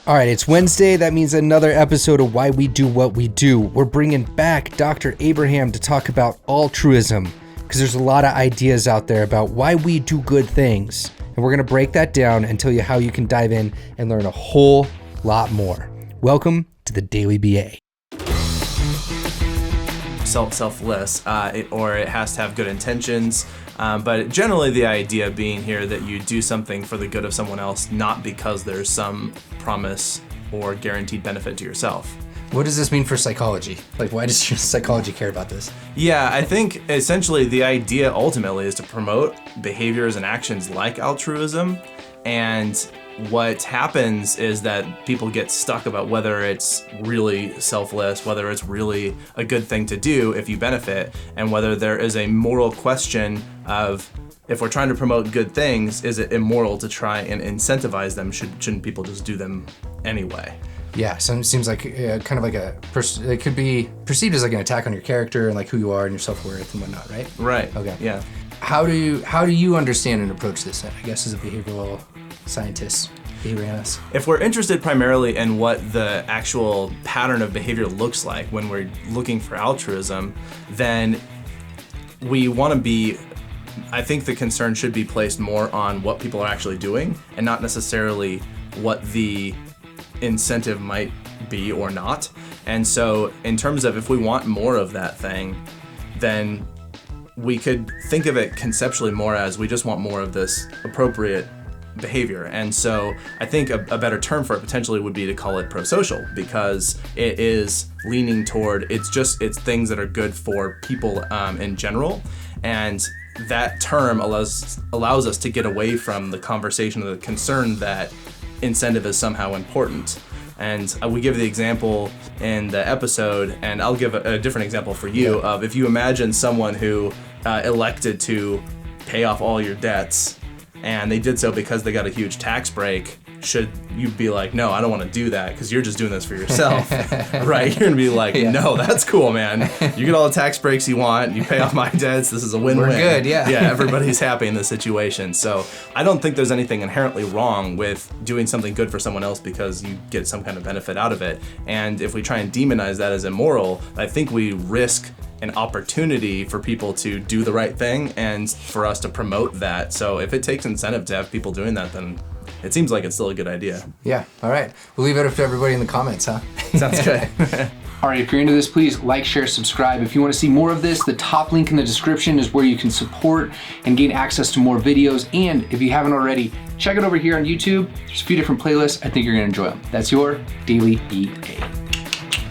All right, it's Wednesday. That means another episode of Why We Do What We Do. We're bringing back Dr. Abraham to talk about altruism, because there's a lot of ideas out there about why we do good things. And we're going to break that down and tell you how you can dive in and learn a whole lot more. Welcome to the Daily BA. Selfless, or it has to have good intentions. But generally the idea being here that you do something for the good of someone else, not because there's some promise or guaranteed benefit to yourself. What does this mean for psychology? Like, why does your psychology care about this? Yeah, I think essentially the idea ultimately is to promote behaviors and actions like altruism. And what happens is that people get stuck about whether it's really selfless, whether it's really a good thing to do if you benefit, and whether there is a moral question of, if we're trying to promote good things, is it immoral to try and incentivize them? Shouldn't people just do them anyway? Yeah, so it seems like kind of like it could be perceived as like an attack on your character and like who you are and your self-worth and whatnot, right? Right. Okay. Yeah. How do you understand and approach this, I guess, as a behavioral scientist, behavior analyst? If we're interested primarily in what the actual pattern of behavior looks like when we're looking for altruism, then we want to be, I think the concern should be placed more on what people are actually doing and not necessarily what the incentive might be or not. And so in terms of if we want more of that thing, then we could think of it conceptually more as we just want more of this appropriate behavior. And so I think a better term for it potentially would be to call it prosocial, because it is leaning toward, it's things that are good for people in general. And that term allows us to get away from the conversation of the concern that incentive is somehow important. And we give the example in the episode, and I'll give a different example for you, of if you imagine someone who elected to pay off all your debts, and they did so because they got a huge tax break, should you be like, no, I don't want to do that because you're just doing this for yourself, right? You're going to be like, no, that's cool, man. You get all the tax breaks you want, you pay off my debts, this is a win-win. We're good, yeah. Yeah, everybody's happy in this situation. So I don't think there's anything inherently wrong with doing something good for someone else because you get some kind of benefit out of it. And if we try and demonize that as immoral, I think we risk an opportunity for people to do the right thing and for us to promote that. So if it takes incentive to have people doing that, then it seems like it's still a good idea. Yeah, all right. We'll leave it up to everybody in the comments, huh? Sounds good. All right, if you're into this, please like, share, subscribe. If you want to see more of this, the top link in the description is where you can support and gain access to more videos. And if you haven't already, check it over here on YouTube. There's a few different playlists. I think you're going to enjoy them. That's your Daily BA.